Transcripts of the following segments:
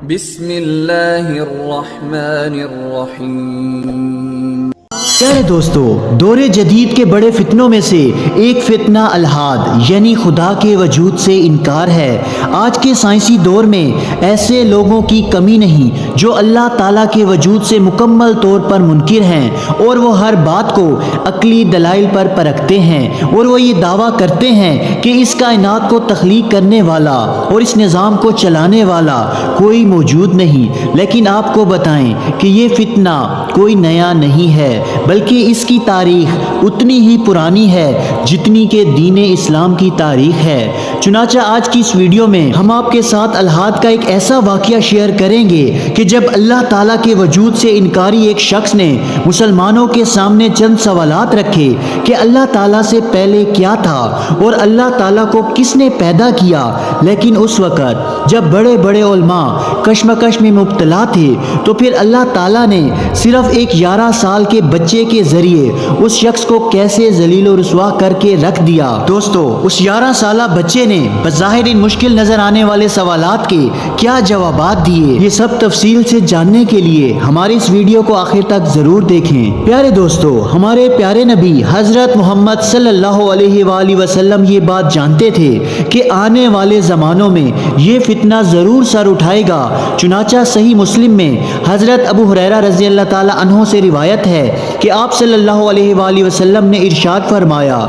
بسم اللہ الرحمن الرحیم۔ پیارے دوستو، دور جدید کے بڑے فتنوں میں سے ایک فتنہ الحاد یعنی خدا کے وجود سے انکار ہے۔ آج کے سائنسی دور میں ایسے لوگوں کی کمی نہیں جو اللہ تعالیٰ کے وجود سے مکمل طور پر منکر ہیں، اور وہ ہر بات کو عقلی دلائل پر پرکھتے ہیں، اور وہ یہ دعویٰ کرتے ہیں کہ اس کائنات کو تخلیق کرنے والا اور اس نظام کو چلانے والا کوئی موجود نہیں۔ لیکن آپ کو بتائیں کہ یہ فتنہ کوئی نیا نہیں ہے، بلکہ اس کی تاریخ اتنی ہی پرانی ہے جتنی کہ دین اسلام کی تاریخ ہے۔ چنانچہ آج کی اس ویڈیو میں ہم آپ کے ساتھ الحاد کا ایک ایسا واقعہ شیئر کریں گے کہ جب اللہ تعالیٰ کے وجود سے انکاری ایک شخص نے مسلمانوں کے سامنے چند سوالات رکھے کہ اللہ تعالیٰ سے پہلے کیا تھا اور اللہ تعالیٰ کو کس نے پیدا کیا، لیکن اس وقت جب بڑے بڑے علماء کشمکش میں مبتلا تھے تو پھر اللہ تعالیٰ نے صرف ایک 11 سال کے بچے کے ذریعے اس شخص کو کیسے ذلیل و رسوا کر کے رکھ دیا۔ دوستو، اس 11 سالہ بچے نے بظاہر ان مشکل نظر آنے والے سوالات کے کیا جوابات دیے، یہ سب تفصیل سے جاننے کے لیے ہماری اس ویڈیو کو آخر تک ضرور دیکھیں۔ پیارے دوستو، ہمارے پیارے نبی حضرت محمد صلی اللہ علیہ وآلہ وسلم یہ بات جانتے تھے کہ آنے والے زمانوں میں یہ فتنہ ضرور سر اٹھائے گا۔ چنانچہ صحیح مسلم میں حضرت ابو ہریرہ رضی اللہ تعالیٰ عنہ سے روایت ہے کہ آپ صلی اللہ علیہ وآلہ وسلم نے ارشاد فرمایا،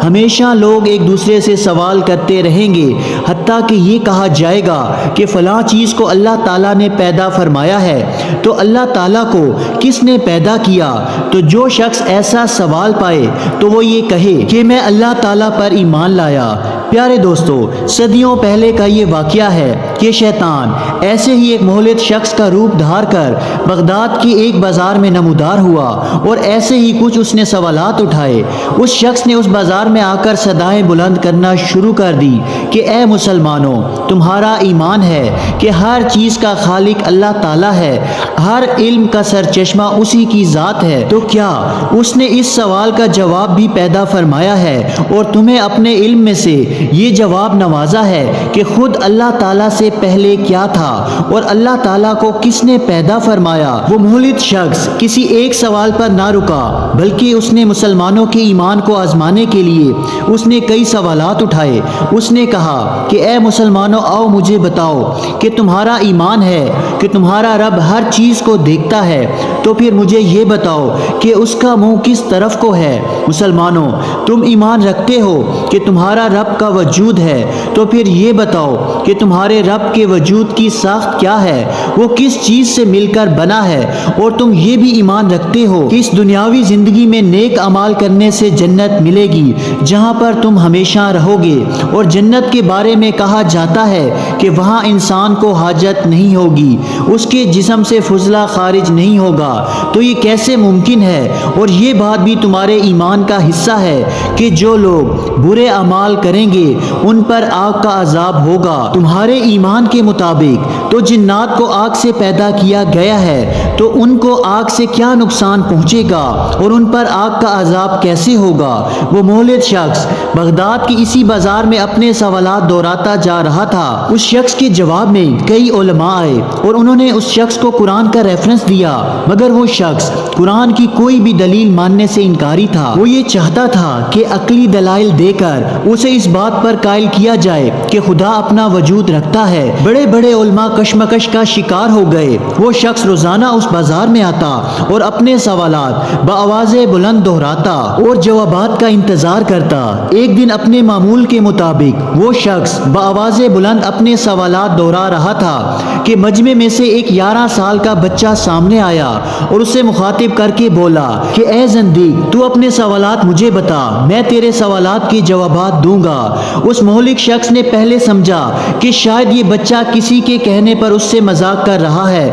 ہمیشہ لوگ ایک دوسرے سے سوال کرتے رہیں گے حتیٰ کہ یہ کہا جائے گا کہ فلاں چیز کو اللہ تعالیٰ نے پیدا فرمایا ہے، تو اللہ تعالیٰ کو کس نے پیدا کیا؟ تو جو شخص ایسا سوال پائے تو وہ یہ کہے کہ میں اللہ تعالیٰ پر ایمان لایا۔ پیارے دوستو، صدیوں پہلے کا یہ واقعہ ہے کہ شیطان ایسے ہی ایک مہلت شخص کا روپ دھار کر بغداد کی ایک بازار میں نمودار ہوا، اور ایسے ہی کچھ اس نے سوالات اٹھائے۔ اس شخص نے اس بازار میں آ کر صدائیں بلند کرنا شروع کر دی کہ اے مسلمانوں، تمہارا ایمان ہے کہ ہر چیز کا خالق اللہ تعالیٰ ہے، ہر علم کا سرچشمہ اسی کی ذات ہے، تو کیا اس نے اس سوال کا جواب بھی پیدا فرمایا ہے اور تمہیں اپنے علم میں سے یہ جواب نوازا ہے کہ خود اللہ تعالیٰ سے پہلے کیا تھا اور اللہ تعالیٰ کو کس نے پیدا فرمایا؟ وہ مہلت شخص کسی ایک سوال پر نہ رکا، بلکہ اس نے مسلمانوں کے ایمان کو آزمانے کے لیے اس نے کئی سوالات اٹھائے۔ اس نے کہا کہ اے مسلمانوں، آؤ مجھے بتاؤ کہ تمہارا ایمان ہے کہ تمہارا رب ہر چیز کو دیکھتا ہے، تو پھر مجھے یہ بتاؤ کہ اس کا منہ کس طرف کو ہے۔ مسلمانوں، تم ایمان رکھتے ہو کہ تمہارا رب کا وجود ہے، تو پھر یہ بتاؤ کہ تمہارے رب کے وجود کی ساخت کیا ہے، وہ کس چیز سے مل کر بنا ہے، اور تم یہ بھی ایمان رکھتے ہو کہ اس دنیاوی زندگی میں نیک اعمال کرنے سے جنت ملے گی جہاں پر تم ہمیشہ رہو گے، اور جنت کے بارے میں کہا جاتا ہے کہ وہاں انسان کو حاجت نہیں ہوگی، اس کے جسم سے فضلہ خارج نہیں ہوگا، تو یہ کیسے ممکن ہے؟ اور یہ بات بھی تمہارے ایمان کا حصہ ہے کہ جو لوگ برے اعمال کریں گے ان پر آگ کا عذاب ہوگا۔ تمہارے ایمان کے مطابق تو جنات کو آگ سے پیدا کیا گیا ہے، تو ان کو آگ سے کیا نقصان پہنچے گا اور ان پر آگ کا عذاب کیسے ہوگا؟ وہ مہلت شخص بغداد کی اسی بازار میں اپنے سوالات دہراتا جا رہا تھا۔ اس شخص کے جواب میں کئی علماء آئے اور انہوں نے اس شخص کو قرآن کا ریفرنس دیا، مگر وہ شخص قرآن کی کوئی بھی دلیل ماننے سے انکاری تھا۔ وہ یہ چاہتا تھا کہ عقلی دلائل دے کر اسے اس بات پر قائل کیا جائے کہ خدا اپنا وجود رکھتا ہے۔ بڑے بڑے علماء کشمکش کا شکار ہو گئے۔ وہ شخص روزانہ اس بازار میں آتا اور اپنے سوالات بآواز بلند دہراتا اور جوابات کا انتظار کرتا۔ ایک دن اپنے معمول کے مطابق وہ شخص بآواز بلند اپنے سوالات دہرا رہا تھا کہ مجمع میں سے ایک 11 سال کا بچہ سامنے آیا اور اسے مخاطب کر کے بولا کہ اے زندیق، تو اپنے سوالات مجھے بتا، میں تیرے سوالات کے جوابات دوں گا۔ اس مہلک شخص نے پہلے سمجھا کہ شاید یہ بچہ کسی کے کہنے پر اس سے مذاق کر رہا ہے،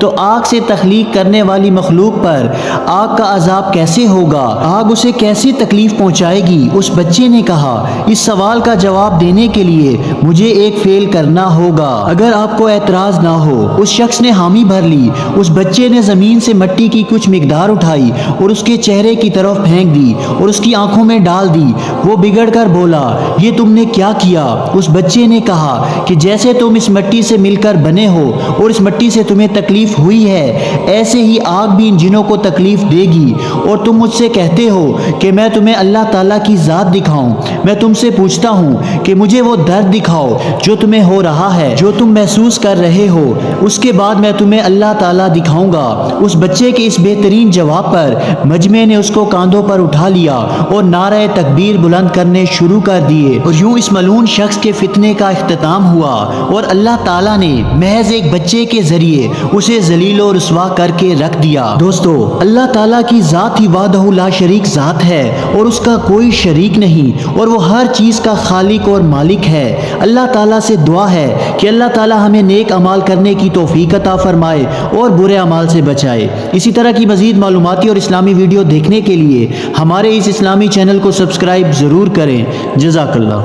تو آگ سے تخلیق کرنے والی مخلوق پر آگ کا عذاب کیسے ہوگا؟ آگ اسے کیسی تکلیف پہنچائے گی؟ اس بچے نے کہا اس سوال کا جواب دینے کے لیے مجھے ایک فعل کرنا ہوگا، اگر آپ کو اعتراض نہ ہو۔ اس شخص نے حامی بھر لی۔ اس بچے نے زمین سے مٹی کی کچھ مقدار اٹھائی اور اس کے چہرے کی طرف پھینک دی اور اس کی آنکھوں میں ڈال دی۔ وہ بگڑ کر بولا یہ تم نے کیا کیا؟ اس بچے نے کہا کہ جیسے تم اس مٹی سے مل کر بنے ہو اور اس مٹی سے تمہیں تکلیف ہوئی ہے، ایسے ہی آگ بھی ان جنوں کو تکلیف دے گی، اور تم مجھ سے کہتے ہو کہ میں تمہیں اللہ تعالیٰ کی ذات دکھاؤں۔ میں تم سے پوچھتا ہوں کہ مجھے وہ درد دکھاؤ جو تمہیں ہو رہا ہے، جو تم محسوس کر رہے ہو، اس کے بعد میں تمہیں اللہ تعالیٰ دکھاؤں گا۔ اس بچے کے اس بہترین جواب پر مجمع نے اس کو کاندھوں پر اٹھا لیا اور نعرہ تکبیر بلند کرنے شروع کر دیے، اور یوں اس ملعون شخص کے فتنے کا اختتام ہوا، اور اللہ تعالیٰ نے محض ایک بچے کے ذریعے اسے ذلیل و رسوا کر کے رکھ دیا۔ دوستو، اللہ تعالیٰ کی ذات ہی وحدہ لا شریک ذات ہے اور اس کا کوئی شریک نہیں، اور وہ ہر چیز کا خالق اور مالک ہے۔ اللہ تعالیٰ سے دعا ہے کہ اللہ تعالیٰ ہمیں نیک اعمال کرنے کی توفیق عطا فرمائے اور برے اعمال سے بچائے۔ اسی طرح کی مزید معلوماتی اور اسلامی ویڈیو دیکھنے کے لیے ہمارے اس اسلامی چینل کو سبسکرائب ضرور کریں۔ جزاک اللہ۔